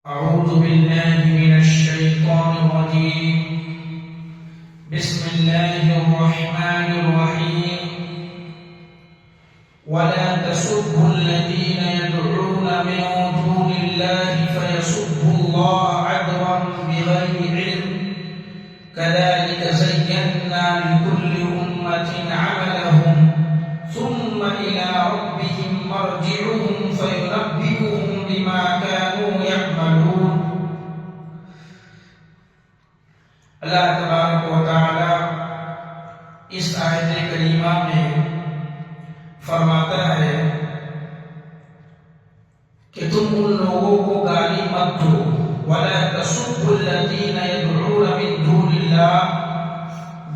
أعوذ بالله من الشيطان الرجيم. بسم الله الرحمن الرحيم. ولا تسبوا الذين يدعون من دون الله فيسبوا الله عدوا بغير علم كذلك زينا لكل أمة عملهم ثم إلى ربهم مرجعهم فينبئهم بما كانوا يعملون. اللہ تبارک و تعالی اس آیت کریمہ میں فرماتا ہے کہ تم ان لوگوں کو گالی مت دو. وَلَا تَسُبُّوا الَّذِينَ يَدْعُونَ مِن دُونِ اللَّهِ،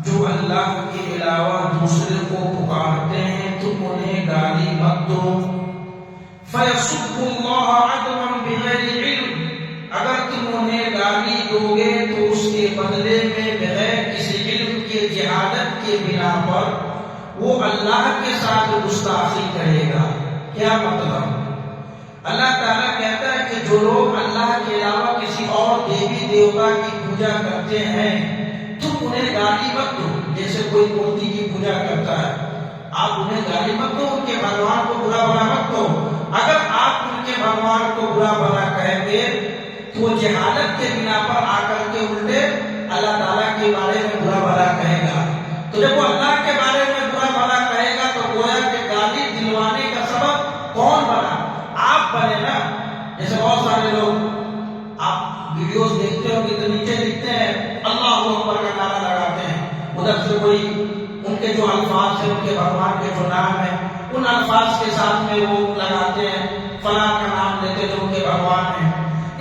جو اللہ کے علاوہ دوسرے کو پکارتے ہیں تم انہیں گالی مت دو. فَيَسُبُّوا اللَّهَ عَدْوًا بِغَيْرِ عِلْمٍ، اگر تم انہیں گالی دو گے تو اس کے بدلے میں بغیر کسی علم کے جہالت کے بنا پر وہ اللہ کے ساتھ گستاخی کرے گا. کیا مطلب؟ اللہ تعالیٰ کہتا ہے کہ جو لوگ اللہ کے علاوہ کسی اور دیوی دیوتا کی پوجا کرتے ہیں تم انہیں گالی مت دو. جیسے کوئی مورتی کی پوجا کرتا ہے، آپ انہیں گالی مت دو، ان کے بھگوان کو برا بھلا مت دو. اگر آپ ان کے بھگوان کو برا بھلا کہیں گے تو وہ جہالت کے بنا پر آ کر کے الٹے اللہ تعالیٰ کے بارے میں برا بھلا کہے گا. تو جب وہ اللہ کے بارے میں برا بھلا کہے گا تو گویا کہ گالی دلوانے کا سبب کون بنا؟ آپ بنے نا. جیسے بہت سارے لوگ آپ ویڈیوز دیکھتے ہو کہ نیچے لکھتے ہیں اللہ اکبر کا نعرہ لگاتے ہیں، ادھر سے کوئی ان کے جو الفاظ ہیں ان کے بھگوان کے جو نام ہے ان الفاظ کے ساتھ میں وہ لگاتے ہیں، فلاں کا نام لیتے جو ان کے بھگوان ہیں.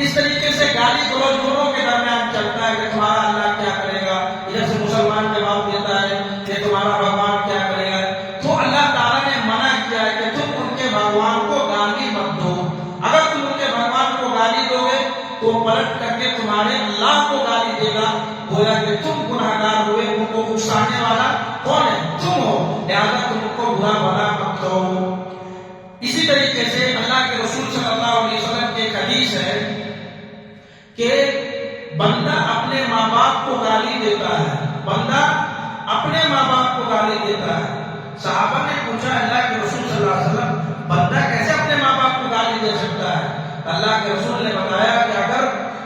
اس طریقے سے گالی گلوچ دونوں کے درمیان چلتا ہے کہ تمہارا اللہ کیا کرے گا. ادھر سے مسلمان جواب دیتا ہے کہ تمہارا بھگوان کیا کرے گا. تو اللہ تعالیٰ نے منع کیا ہے کہ تم ان کے بھگوان کو گالی مت دو. اگر تم ان کے بھگوان کو گالی دو گے تو پلٹ کر کے تمہارے اللہ کو گالی دے گا. گویا کہ تم گناہگار ہوئے، ان کو اکسانے والا کون ہے؟ تم ہو. لہٰذا تم کو برا بھلا مت دو. اسی طریقے سے اللہ کے رسول صلی اللہ علیہ وسلم کی ایک حدیث ہے کہ بندہ اپنے ماں باپ کو گالی دیتا ہے. بندہ اپنے ماں باپ کو گالی دیتا ہے. صحابہ نے پوچھا اللہ کے رسول صلی اللہ علیہ وسلم بندہ کیسے اپنے ماں باپ کو گالی دے سکتا ہے؟ اللہ کے رسول نے بتایا کہ اگر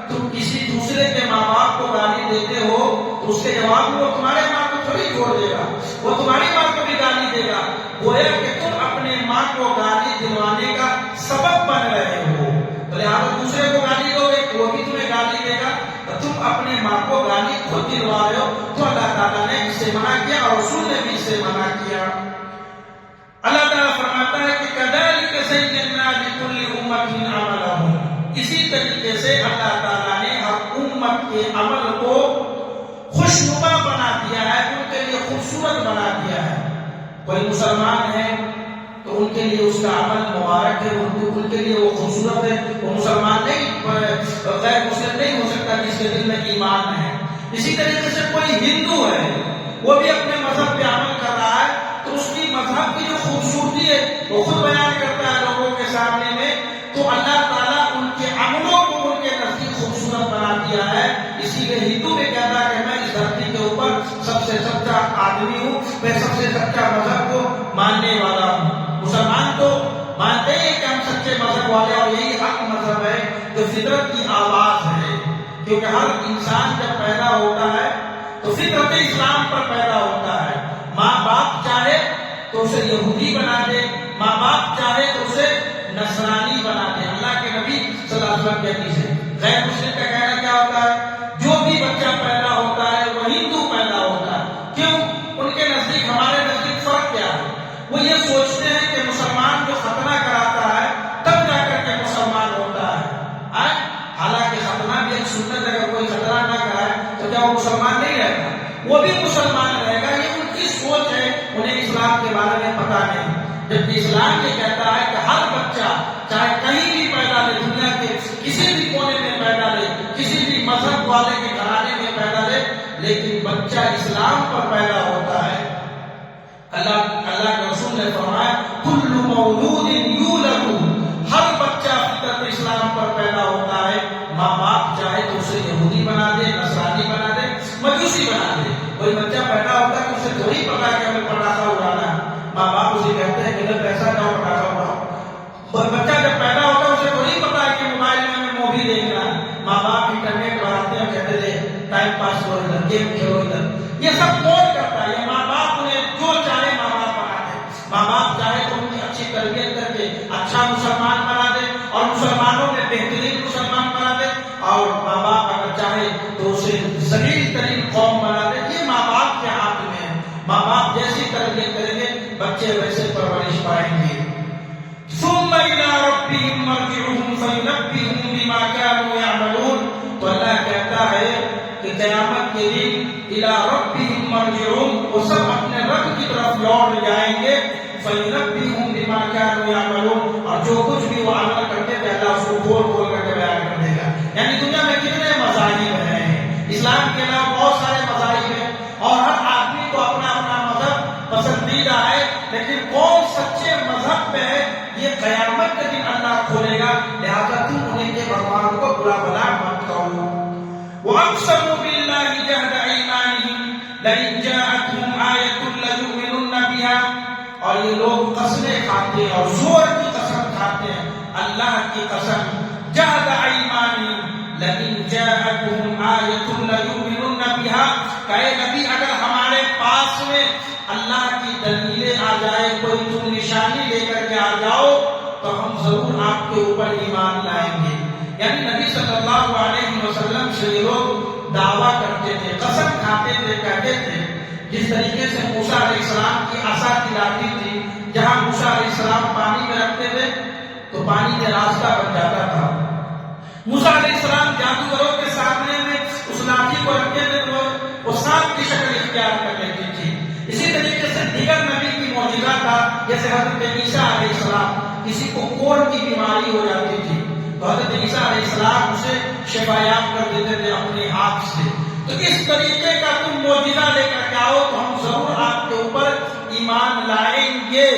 تم کسی دوسرے کے ماں باپ کو گالی دیتے ہو تو اس کے جواب میں وہ تمہارے ماں کو تھوڑی چھوڑ دے گا، وہ تمہاری ماں کو بھی گالی دے گا. گویا کہ تم اپنے ماں کو گالی دلوانے کا سبب بن رہے ہو. تو لہٰذا دوسرے کو گالی دو گے وہ بھی تمہیں گالی دے گا، تو تم اپنے ماں کو گالی خود دلوا رہے ہو. تو اللہ تعالیٰ نے اس سے منع کیا اور رسول نے بھی اس سے منع کیا. اللہ تعالیٰ فرماتا ہے کہ كَذَلِكَ زَيَّنَّا لِكُلِّ أُمَّةٍ عَمَلَهُمْ، اسی طریقے سے اللہ تعالیٰ نے ہر امت کے عمل کو خوشنما بنا دیا ہے، ان کے لیے خوبصورت بنا دیا ہے. کوئی مسلمان ہے تو ان کے لیے اس کا عمل مبارک ہے، ان کے لیے وہ خوبصورت ہے. وہ مسلمان نہیں، غیر مسلم نہیں ہو سکتا جس کے دل میں ایمان ہے. اسی طریقے سے کوئی ہندو ہے، وہ بھی اپنے مذہب پہ عمل کر رہا ہے تو اس کی مذہب کی جو خوبصورتی ہے وہ خود بیان کرتا ہے لوگوں کے سامنے میں. تو اللہ تعالیٰ ان کے عملوں کو ان کے نزدیک خوبصورت بنا دیا ہے. اسی لیے ہندو بھی کہتا ہے کہ میں اس دھرتی کے اوپر سب سے سچا آدمی ہوں، میں سب سے سچا مذہب کو ماننے والا ہوں. مسلمان تو مانتے ہیں کہ ہم سچے مذہب والے اور یہی حق مذہب ہے جو فطرت کی آواز ہے. کیونکہ ہر انسان جب پیدا ہوتا ہے تو فطرت اسلام پر پیدا ہوتا ہے. ماں باپ چاہے تو اسے یہودی بنا دے، ماں باپ چاہے تو اسے نصرانی بنا دے. اللہ کے نبی صلی اللہ علیہ وسلم کے حدیث ہے. غیر مسلم کا کہنا کیا ہوتا ہے؟ جو بھی بچہ پیدا ہوتا ہے وہ ہندو پیدا ہوتا ہے. کیوں؟ ان کے نزدیک ہمارے نزدیک فرق کیا ہے؟ وہ یہ سوچتے ہیں کہ مسلمان جو ختنہ کراتا ہے تب جا کر کے مسلمان ہوتا ہے. حالانکہ ختنہ بھی ایک سنت، اگر کوئی ختنہ نہ کرائے تو کیا وہ مسلمان نہیں رہتا؟ وہ بھی مسلمان رہے گا. یہ ان کی سوچ ہے، انہیں اسلام کے بارے میں پتا نہیں. جبکہ اسلام یہ کہتا ہے کہ ہر بچہ چاہے کہیں بھی پیدا لے، دنیا کے کسی بھی کونے میں پیدا لے، کسی بھی مذہب والے کے گھرانے میں پیدا لے، لیکن بچہ اسلام پر پیدا ہوتا ہے. اللہ کے رسول نے فرمایا كُلُّ مَوْلُودٍ يُولَدُ، ہر بچہ فطرت اسلام پر پیدا ہوتا ہے. ٹائم پاس کرو ادھر، گیم کھیلو ادھر. یہ سب کون کرتا ہے؟ یہ ماں باپ انہیں جو چاہے ماں باپ بنا دے. ماں باپ چاہے تو ان کی اچھی تربیت کر کے اچھا مسلمان بنا دے اور مسلمانوں میں بہترین مسلمان بنا دے، اور ماں باپ اگر چاہے تو اسے ذلیل ترین قوم بنا دے. یہ ماں باپ کے ہاتھ میں ہے. ماں باپ جیسی تربیت کریں گے بچے ویسے پرورش پائیں گے. ثم الى ربهم مرجعهم فينبئهم بما كانوا يعملون. تو اللہ کہتا ہے کہ قیامت کے دن الى ربهم مرجعهم، وہ سب اپنے رب کی طرف لوٹ جائیں گے. فينبئهم بما كانوا يعملون، اور جو کچھ بھی وہ عمل کرتے تھے اللہ اس کو کھول کھول کر کے بیان کر دے گا. یعنی دنیا میں کتنے مذاہب ہیں، اسلام کے علاوہ بہت سارے مذاہب ہیں اور ہر آدمی کو اپنا اپنا مذہب پسندیدہ ہے، لیکن کون سچے مذہب پہ ہے یہ قیامت کے دن اللہ کھولے گا. لہذا تم انہیں کے بھگوان کو برا بلا مت کہو. وَأَقْسَمُوا بِاللَّهِ جَهْدَ أَيْمَانِهِمْ لَئِن جَاءَتْهُمْ آيَةٌ لَّيُؤْمِنُنَّ بِهَا. اور یہ لوگ قسمیں کھاتے ہیں اور زور کی قسم کھاتے ہیں، اللہ کی قسم. جَهْدَ أَيْمَانِهِمْ لَئِن جَاءَتْهُمْ آيَةٌ لَّيُؤْمِنُنَّ بِهَا. کہ نبی اگر ہمارے پاس میں اللہ کی دلیلیں آ جائے، کوئی تم نشانی لے کر کے آ جاؤ تو ہم ضرور آپ کے اوپر ایمان لائیں گے. یعنی نبی صلی اللہ علیہ وسلم سے یہ لوگ دعویٰ کرتے تھے، قسم کھاتے تھے، کہتے تھے جس طریقے سے موسیٰ علیہ السلام کی عصا چلاتی تھی، جہاں موسیٰ علیہ السلام پانی میں رکھتے تھے تو پانی کا راستہ بن جاتا تھا. موسیٰ علیہ السلام جادوگروں کے سامنے میں اس لاٹھی کو رکھتے تھے تو وہ سانپ کی شکل اختیار کر لیتی تھی. اسی طریقے سے دیگر نبی کی معجزہ تھا، جیسے حضرت عیسیٰ علیہ السلام کسی کو کوڑ کی بیماری ہو جاتی تھی تو حضرت عیسیٰ علیہ السلام اسے شفایاب کر دیتے تھے اپنے ہاتھ سے. تو اس طریقے کا تم معجزہ لے کر کے آؤ تو ہم ضرور آپ کے اوپر ایمان لائیں گے.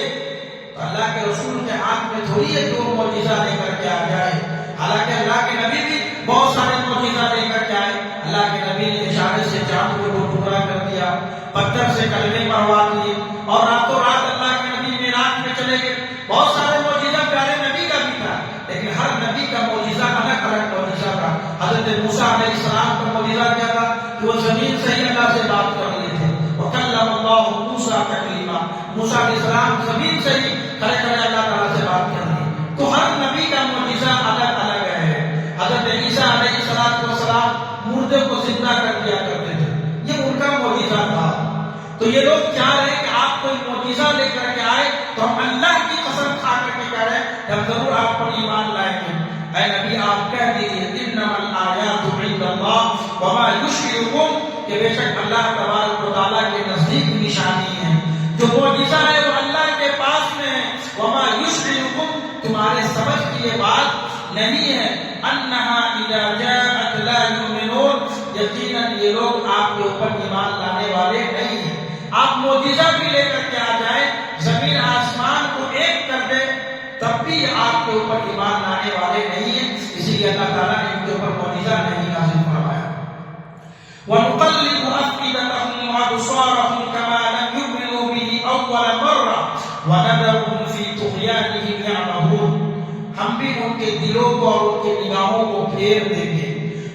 اللہ کے رسول کے ہاتھ میں تھوڑی ہے جو معجزہ لے کر کے آ جائے. حالانکہ اللہ کے نبی بھی بہت سارے معجزہ لے کر کے آئے. اللہ کے نبی نے اشارے سے چاند کو دو ٹکڑا کر دیا، پتھر سے کلمے مروا دیے، اور راتوں رات اللہ کے نبی معراج میں چلے گئے. بہت سارے معجزہ پیارے نبی کا بھی تھا، لیکن ہر نبی کا معجزہ الگ الگ معجزہ تھا. حضرت موسیٰ علیہ السلام کا معجزہ کیا تھا کہ وہ زمین سے ہی اللہ سے بات کر رہے تھے. وَكَلَّمَ اللَّهُ مُوسَىٰ تَكْلِيمًا. موسیٰ علیہ السلام زمین سے ہی کھڑے کھڑے اللہ تعالیٰ سے بات کر رہے ہیں. تو ہر نبی کا معجزہ الگ الگ ہے. حضرت عیسیٰ علیہ السلام مردے کو زندہ کر دیا کرتے تھے، یہ ان کا معجزہ تھا. تو یہ لوگ چاہ رہے ہیں کہ آپ کوئی معجزہ لے کر کے آئے تو ہم اللہ کی قسم کھا کر کے کہہ رہے ہیں کہ ہم ضرور آپ پر ایمان لائیں گے. اے نبی آپ کہہ دیجیے انما الآیات عند اللہ وما یشرکم، کہ بے شک اللہ تبارک و تعالیٰ کے نزدیک نشانی ہے. جو معجزہ ہے وہ اللہ کے پاس میں ہے. وما یشرکم، تمہارے سمجھ کی یہ بات نہیں ہے. انہا اذا جاءت لا یؤمنون، یقیناً یہ لوگ آپ کے اوپر ایمان لانے والے نہیں ہیں. آپ معجزہ بھی لے کر کے آ جائیں، زمین آسمان کو ایک کر دے، تب بھی آپ کے اوپر ایمان لانے والے نہیں ہیں. اسی لیے اللہ تعالیٰ نے ان کے اوپر معجزہ نہیں نازل فرمایا. وَنُقَلِّبُ أَفْئِدَتَهُمْ وَأَبْصَارَهُمْ كَمَا لَمْ يُؤْمِنُوا بِهِ أَوَّلَ مَرَّةٍ وَنَذَرُهُمْ فِي طُغْيَانِهِمْ يَعْمَهُونَ. ہم بھی ان کے دلوں کو اور ان کے نگاہوں کو پھیر دیں گے.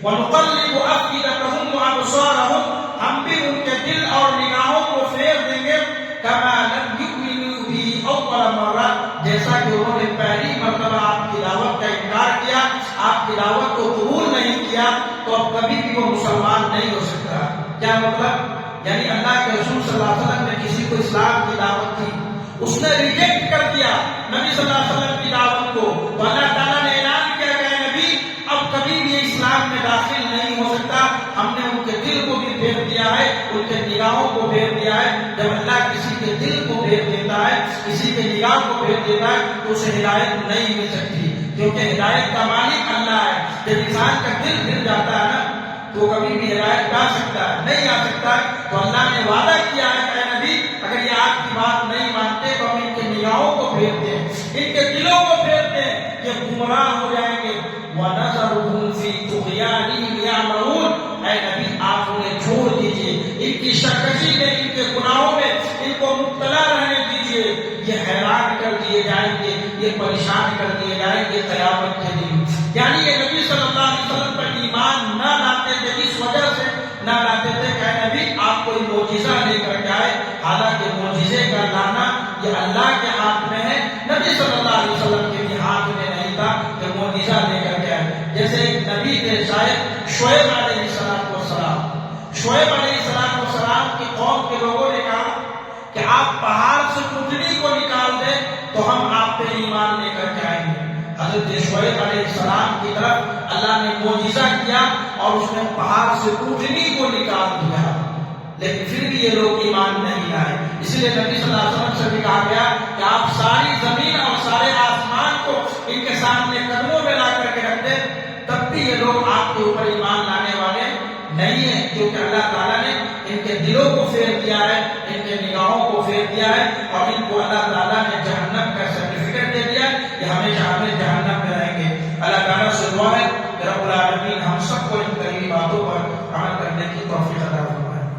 وَنُقَلِّبُ أَفْئِدَتَهُمْ وَأَبْصَارَهُمْ، ہم بھی ان کے دل اور نگاہوں کو پھیر دیں گے. كَمَا لَمْ يُؤْمِنُوا بِهِ أَوَّلَ مَرَّةٍ، جیسا کہ انہوں نے پہلی مرتبہ آپ کی دعوت کا انکار کیا، آپ کی دعوت کو قبول نہیں کیا، تو اب کبھی بھی وہ مسلمان نہیں ہو سکتا. کیا مطلب؟ یعنی اللہ کے رسول صلی اللہ علیہ وسلم نے کسی کو اسلام کی دعوت دی، اس نے ریجیکٹ کر دیا نبی صلی اللہ علیہ وسلم کی دعوت کو، تو اللہ تعالیٰ نے اعلان کیا کہ اے نبی اب کبھی بھی اسلام میں داخل نہیں ہو سکتا. ہم نے ان کے دل کو بھی پھیر دیا ہے، ان کے نگاہوں کو پھیر دیا ہے. جب اللہ کسی کے دل کو پھیر دیتا ہے، کسی کے نگاہ کو پھیر دیتا ہے تو اسے ہدایت نہیں مل سکتی، کیونکہ ہدایت کا مالک اللہ ہے. جب انسان کا دل پھر جاتا ہے نا تو کبھی بھی ہدایت آ سکتا ہے نہیں آ سکتا ہے. تو اللہ نے وعدہ کیا ہے کہ اے نبی اگر یہ آپ کی بات نہیں مانتے تو ہم ان کے نگاہوں کو پھیرتے ہیں، ان کے دلوں کو پھیرتے ہیں، یہ گمراہ ہو جائیں گے. وَنَذَرُهُمْ فِي طُغْيَانِهِمْ يَعْمَهُونَ. اے نبی آپ انہیں چھوڑ دیجئے، ان کی سرکشی میں، ان کے گناہوں میں ان کو مبتلا رہنے دیجئے. یہ حیران کر دیے جائیں گے، یہ پریشان کر دیے جائیں گے قیامت کے دن. یعنی یہ نبی صلی اللہ علیہ وسلم پر ایمان نہ لاتے تھے، اس وجہ سے نبی تھے شاید شعیب علیہ السلام. شعیب علیہ السلام کی قوم کے لوگوں نے کہا کہ آپ پہاڑ سے اونٹنی کو نکال دیں تو ہم آپ پہ ایمان لے کر کے آئیں گے. حضرت شعیب علیہ السلام کی طرف اللہ نے معجزہ کیا اور اس نے پہاڑ سے اونٹنی کو نکال دیا، لیکن پھر بھی یہ لوگ ایمان نہیں لائے. اس لیے نبی صلی اللہ علیہ وسلم سے بھی کہا گیا کہ آپ ساری زمین اور سارے آسمان کو ان کے سامنے قدموں میں لا کر کے رکھ دیں، تب بھی یہ لوگ آپ کے اوپر ایمان لانے والے نہیں ہیں، کیونکہ اللہ تعالیٰ نے ان کے دلوں کو پھیر دیا ہے، ان کے نگاہوں کو پھیر دیا ہے، اور ان کو اللہ تعالیٰ نے جہنم کا سرٹیفکیٹ دے دیا ہے کہ ہمیں جہنم میں رہیں گے. اللہ تعالیٰ سے دعا ہے کہ رب العالمین ہم سب کو ان قریبی باتوں پر عمل کرنے کی توفیق عطا فرمائے.